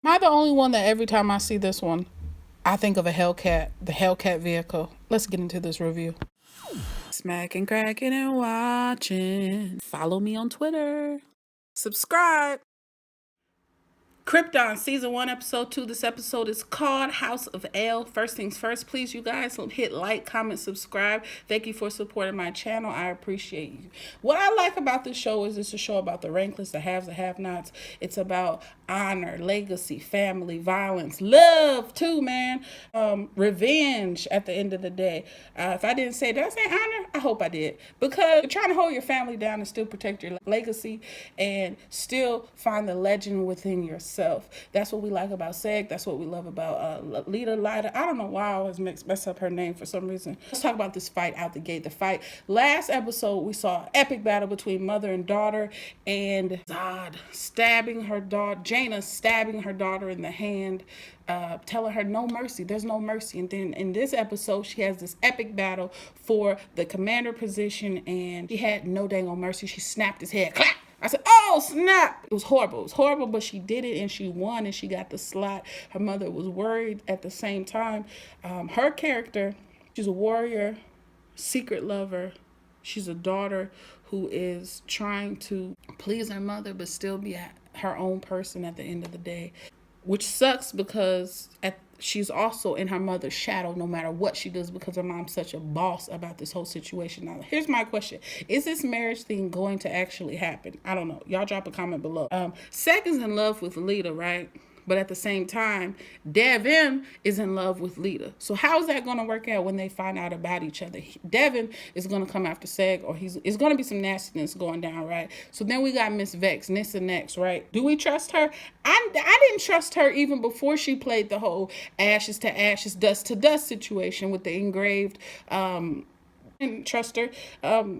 Am I the only one that every time I see this one, I think of a Hellcat, the Hellcat vehicle? Let's get into this review. Smacking, cracking, and watching. Follow me on Twitter. Subscribe. Krypton season 1 episode 2. This episode is called House of L. First things first, please, you guys, hit like, comment, subscribe. Thank you for supporting my channel. I appreciate you. What I like about this show is it's a show about the rankless, the haves, the have-nots. It's about honor, legacy, family, violence, love too, man. Revenge at the end of the day. If I didn't say, did I say honor? I hope I did. Because you're trying to hold your family down and still protect your legacy and still find the legend within yourself. That's what we like about Seg. That's what we love about Lida. I don't know why I always mess up her name for some reason. Let's talk about this fight out the gate. The fight. Last episode, we saw an epic battle between mother and daughter, and Zod stabbing her daughter, Jaina stabbing her daughter in the hand, telling her no mercy. There's no mercy. And then in this episode, she has this epic battle for the commander position, and she had no dang on mercy. She snapped his head. Clap! I said, oh, snap. It was horrible. It was horrible, but she did it, and she won, and she got the slot. Her mother was worried at the same time. Her character, she's a warrior, secret lover. She's a daughter who is trying to please her mother, but still be her own person at the end of the day, which sucks because she's also in her mother's shadow no matter what she does, because her mom's such a boss about this whole situation. Now, here's my question. Is this marriage thing going to actually happen? I don't know. Y'all drop a comment below. Seg is in love with Lita, right? But at the same time, Devin is in love with Lita. So how is that going to work out when they find out about each other? Devin is going to come after Seg, or it's going to be some nastiness going down, right? So then we got Miss Vex, Nissa next, right? Do we trust her? I didn't trust her even before she played the whole ashes to ashes, dust to dust situation with the engraved didn't trust her.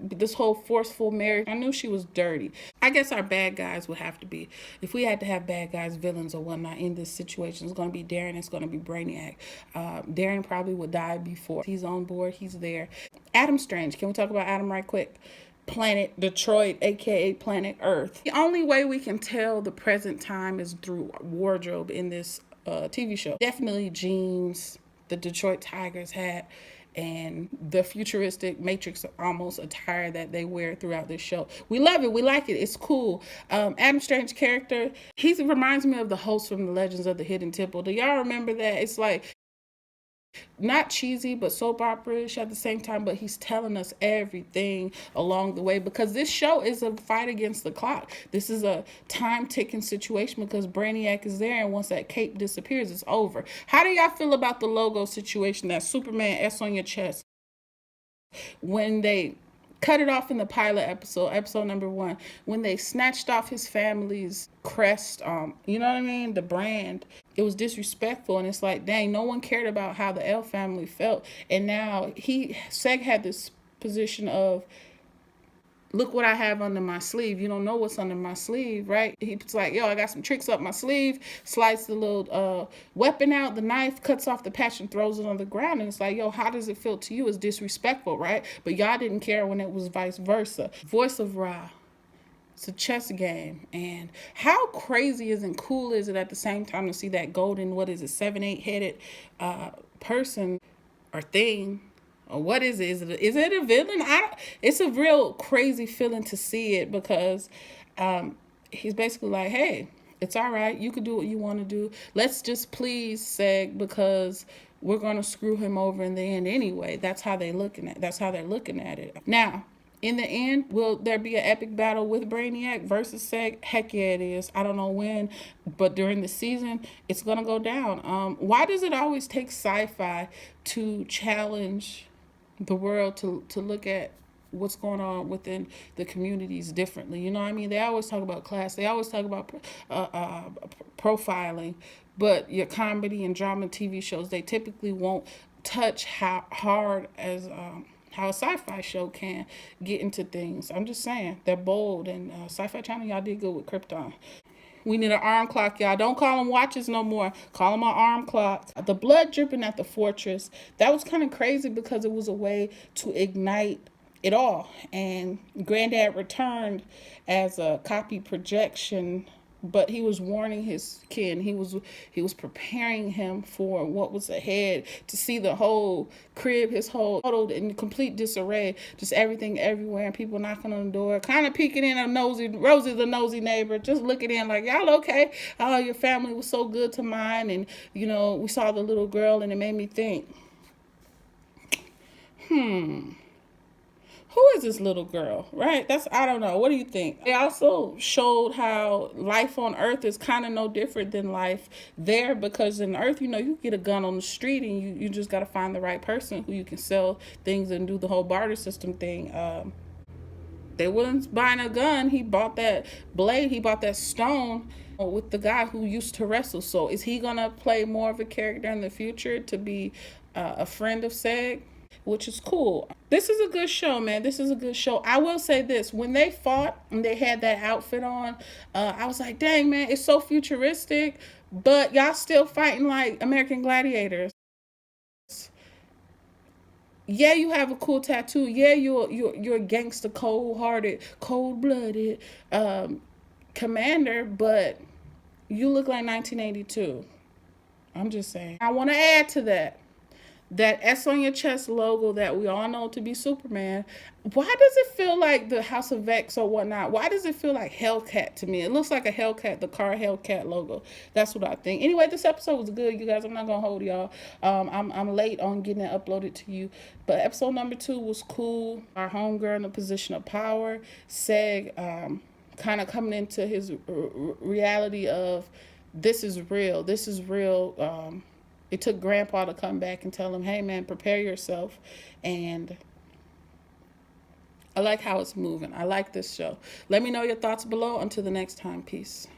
This whole forceful marriage, I knew she was dirty. I guess our bad guys would have to be, if we had to have bad guys, villains or whatnot in this situation, it's going to be Darren, it's going to be Brainiac. Darren probably would die before he's on board. He's there. Adam Strange. Can we talk about Adam right quick? Planet Detroit, aka Planet Earth. The only way we can tell the present time is through wardrobe in this TV show. Definitely jeans, the Detroit Tigers hat, and the futuristic Matrix almost attire that they wear throughout this show. We love it. We like it. It's cool. Adam Strange character, he reminds me of the host from the Legends of the Hidden Temple. Do y'all remember that? It's like not cheesy, but soap opera-ish at the same time, but he's telling us everything along the way, because this show is a fight against the clock. This is a time-ticking situation because Brainiac is there, and once that cape disappears, it's over. How do y'all feel about the logo situation, that Superman S on your chest? When they cut it off in the pilot episode number 1, when they snatched off his family's crest, you know what I mean, the brand, it was disrespectful. And it's like, dang, no one cared about how the L family felt. And now Seg had this position of, look what I have under my sleeve. You don't know what's under my sleeve, right? He's like, yo, I got some tricks up my sleeve. Slides the little weapon out, the knife, cuts off the patch and throws it on the ground. And it's like, yo, how does it feel to you? It's disrespectful, right? But y'all didn't care when it was vice versa. Voice of Ra. It's a chess game. And how crazy and cool is it at the same time to see that golden, 7-8 headed person or thing? Or what is it? Is it a villain? It's a real crazy feeling to see it, because he's basically like, hey, it's all right. You can do what you want to do. Let's just please Seg, because we're going to screw him over in the end anyway. That's how they're looking at it. Now, in the end, will there be an epic battle with Brainiac versus Seg? Heck yeah, it is. I don't know when, but during the season, it's going to go down. Why does it always take sci-fi to challenge the world to look at what's going on within the communities differently? You know what I mean? They always talk about class. They always talk about profiling. But your comedy and drama TV shows, they typically won't touch how hard as how a sci-fi show can get into things. I'm just saying, they're bold. And Sci-Fi Channel, y'all did good with Krypton. We need an arm clock, y'all. Don't call them watches no more. Call them an arm clock. The blood dripping at the fortress, that was kind of crazy because it was a way to ignite it all. And Granddad returned as a copy projection but he was warning his kid. He was preparing him for what was ahead, to see the whole crib, his whole total in complete disarray, just everything everywhere, and people knocking on the door, kind of peeking in. A nosy Rosie, the nosy neighbor, just looking in like, y'all okay? Oh, your family was so good to mine. And we saw the little girl, and it made me think, who is this little girl, right? I don't know. What do you think? They also showed how life on Earth is kind of no different than life there, because in Earth, you get a gun on the street, and you just got to find the right person who you can sell things and do the whole barter system thing. They wasn't buying a gun. He bought that blade. He bought that stone with the guy who used to wrestle. So is he going to play more of a character in the future to be a friend of Seg? Which is cool. This is a good show, man. This is a good show. I will say this. When they fought and they had that outfit on, I was like, dang, man, it's so futuristic, but y'all still fighting like American gladiators. Yeah, you have a cool tattoo. Yeah, you're a gangster, cold-hearted, cold-blooded commander, but you look like 1982. I'm just saying. I want to add to that S on your chest logo that we all know to be Superman. Why does it feel like the House of X or whatnot? Why does it feel like Hellcat to me? It looks like a Hellcat, the car Hellcat logo. That's what I think. Anyway, this episode was good, you guys. I'm not gonna hold y'all. I'm late on getting it uploaded to you, but episode number 2 was cool. Our homegirl in a position of power, Seg, kind of coming into his reality of this is real. This is real. It took Grandpa to come back and tell him, hey, man, prepare yourself. And I like how it's moving. I like this show. Let me know your thoughts below. Until the next time, peace.